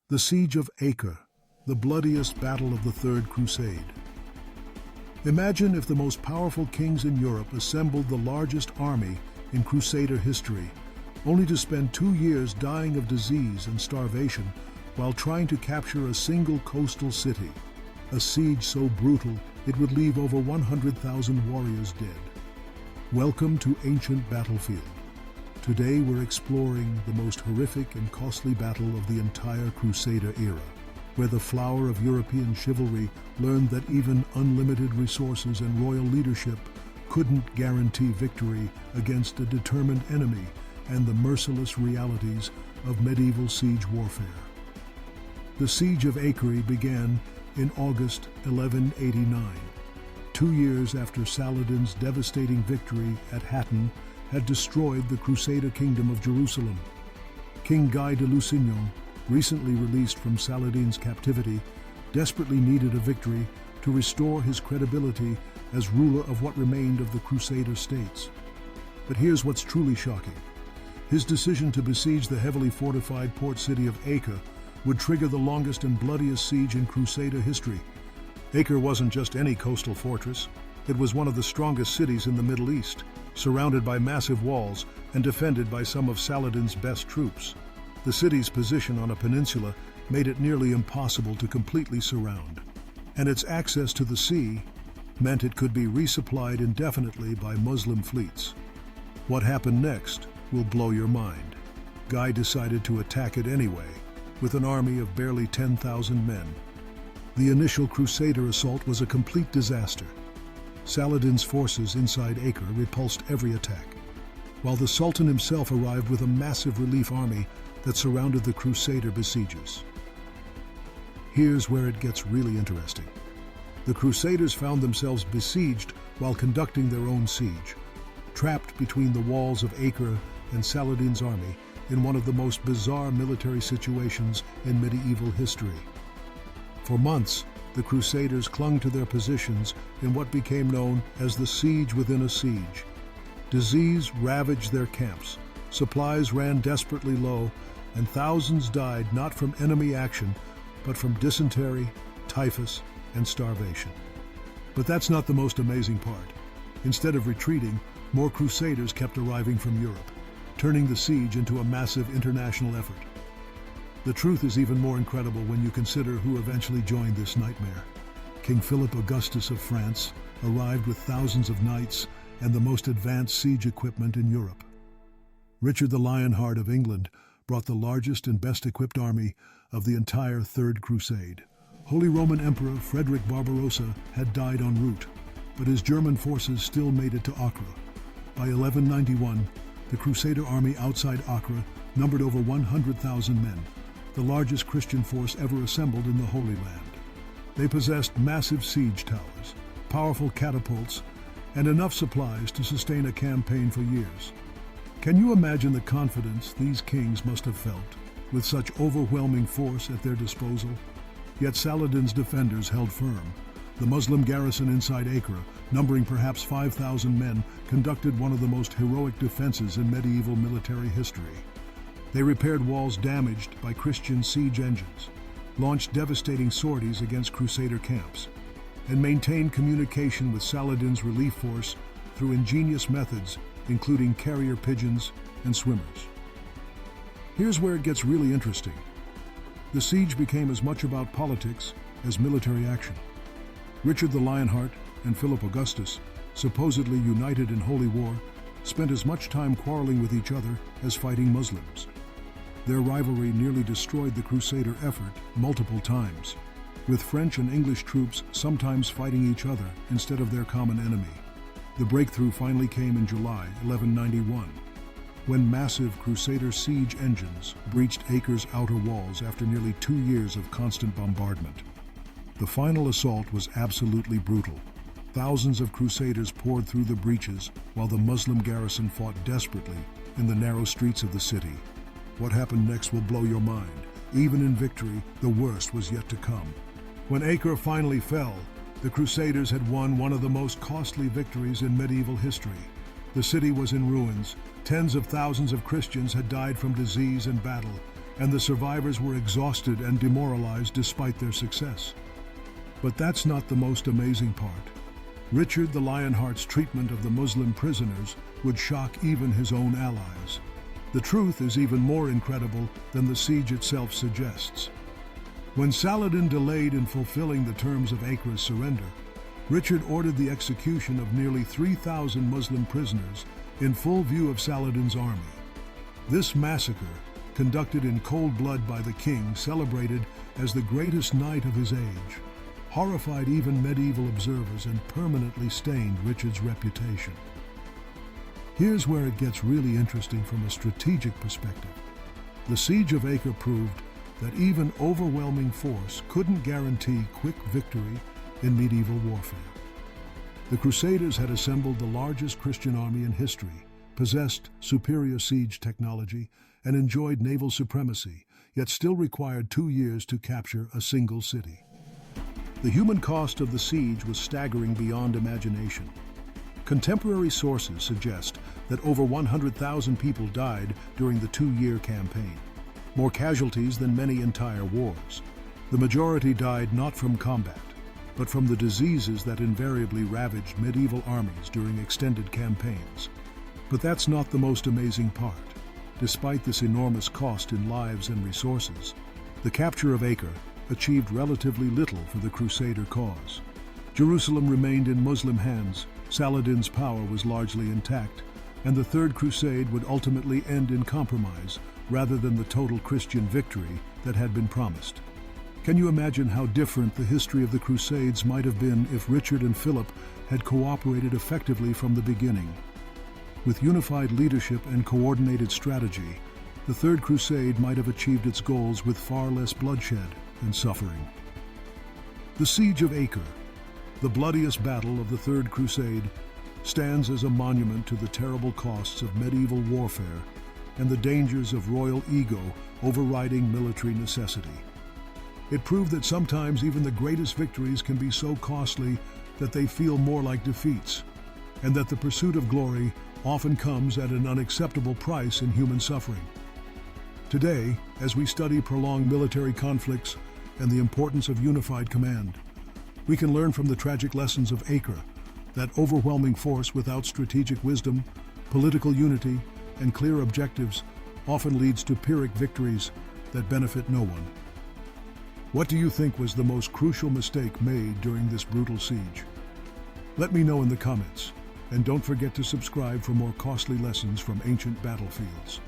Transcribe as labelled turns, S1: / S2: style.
S1: The Siege of Acre, the bloodiest battle of the Third Crusade. Imagine if the most powerful kings in Europe assembled the largest army in Crusader history, only to spend 2 years dying of disease and starvation while trying to capture a single coastal city. A siege so brutal it would leave over 100,000 warriors dead. Welcome to ancient battlefield. Today we're exploring the most horrific and costly battle of the entire Crusader era, where the flower of European chivalry learned that even unlimited resources and royal leadership couldn't guarantee victory against a determined enemy and the merciless realities of medieval siege warfare. The Siege of Acre began in August 1189, 2 years after Saladin's devastating victory at Hattin had destroyed the Crusader kingdom of Jerusalem. King Guy de Lusignan, recently released from Saladin's captivity, desperately needed a victory to restore his credibility as ruler of what remained of the Crusader states. But here's what's truly shocking. His decision to besiege the heavily fortified port city of Acre would trigger the longest and bloodiest siege in Crusader history. Acre wasn't just any coastal fortress. It was one of the strongest cities in the Middle East, surrounded by massive walls and defended by some of Saladin's best troops. The city's position on a peninsula made it nearly impossible to completely surround, and its access to the sea meant it could be resupplied indefinitely by Muslim fleets. What happened next will blow your mind. Guy decided to attack it anyway, with an army of barely 10,000 men. The initial Crusader assault was a complete disaster. Saladin's forces inside Acre repulsed every attack, while the Sultan himself arrived with a massive relief army that surrounded the Crusader besiegers. Here's where it gets really interesting. The Crusaders found themselves besieged while conducting their own siege, trapped between the walls of Acre and Saladin's army in one of the most bizarre military situations in medieval history. For months, the Crusaders clung to their positions in what became known as the siege within a siege. Disease ravaged their camps, supplies ran desperately low, and thousands died not from enemy action, but from dysentery, typhus, and starvation. But that's not the most amazing part. Instead of retreating, more Crusaders kept arriving from Europe, turning the siege into a massive international effort. The truth is even more incredible when you consider who eventually joined this nightmare. King Philip Augustus of France arrived with thousands of knights and the most advanced siege equipment in Europe. Richard the Lionheart of England brought the largest and best-equipped army of the entire Third Crusade. Holy Roman Emperor Frederick Barbarossa had died en route, but his German forces still made it to Acre. By 1191, the Crusader army outside Acre numbered over 100,000 men, the largest Christian force ever assembled in the Holy Land. They possessed massive siege towers, powerful catapults, and enough supplies to sustain a campaign for years. Can you imagine the confidence these kings must have felt, with such overwhelming force at their disposal? Yet Saladin's defenders held firm. The Muslim garrison inside Acre, numbering perhaps 5,000 men, conducted one of the most heroic defenses in medieval military history. They repaired walls damaged by Christian siege engines, launched devastating sorties against Crusader camps, and maintained communication with Saladin's relief force through ingenious methods, including carrier pigeons and swimmers. Here's where it gets really interesting. The siege became as much about politics as military action. Richard the Lionheart and Philip Augustus, supposedly united in holy war, spent as much time quarreling with each other as fighting Muslims. Their rivalry nearly destroyed the Crusader effort multiple times, with French and English troops sometimes fighting each other instead of their common enemy. The breakthrough finally came in July 1191, when massive Crusader siege engines breached Acre's outer walls after nearly 2 years of constant bombardment. The final assault was absolutely brutal. Thousands of Crusaders poured through the breaches while the Muslim garrison fought desperately in the narrow streets of the city. What happened next will blow your mind. Even in victory, the worst was yet to come. When Acre finally fell, the Crusaders had won one of the most costly victories in medieval history. The city was in ruins. Tens of thousands of Christians had died from disease and battle, and the survivors were exhausted and demoralized despite their success. But that's not the most amazing part. Richard the Lionheart's treatment of the Muslim prisoners would shock even his own allies. The truth is even more incredible than the siege itself suggests. When Saladin delayed in fulfilling the terms of Acre's surrender, Richard ordered the execution of nearly 3,000 Muslim prisoners in full view of Saladin's army. This massacre, conducted in cold blood by the king, celebrated as the greatest night of his age, horrified even medieval observers and permanently stained Richard's reputation. Here's where it gets really interesting from a strategic perspective. The Siege of Acre proved that even overwhelming force couldn't guarantee quick victory in medieval warfare. The Crusaders had assembled the largest Christian army in history, possessed superior siege technology, and enjoyed naval supremacy, yet still required 2 years to capture a single city. The human cost of the siege was staggering beyond imagination. Contemporary sources suggest that over 100,000 people died during the 2-year campaign, more casualties than many entire wars. The majority died not from combat, but from the diseases that invariably ravaged medieval armies during extended campaigns. But that's not the most amazing part. Despite this enormous cost in lives and resources, the capture of Acre achieved relatively little for the Crusader cause. Jerusalem remained in Muslim hands, Saladin's power was largely intact, and the Third Crusade would ultimately end in compromise rather than the total Christian victory that had been promised. Can you imagine how different the history of the Crusades might have been if Richard and Philip had cooperated effectively from the beginning? With unified leadership and coordinated strategy, the Third Crusade might have achieved its goals with far less bloodshed and suffering. The Siege of Acre, the bloodiest battle of the Third Crusade, stands as a monument to the terrible costs of medieval warfare and the dangers of royal ego overriding military necessity. It proved that sometimes even the greatest victories can be so costly that they feel more like defeats, and that the pursuit of glory often comes at an unacceptable price in human suffering. Today, as we study prolonged military conflicts and the importance of unified command, we can learn from the tragic lessons of Acre that overwhelming force without strategic wisdom, political unity, and clear objectives often leads to Pyrrhic victories that benefit no one. What do you think was the most crucial mistake made during this brutal siege? Let me know in the comments, and don't forget to subscribe for more costly lessons from ancient battlefields.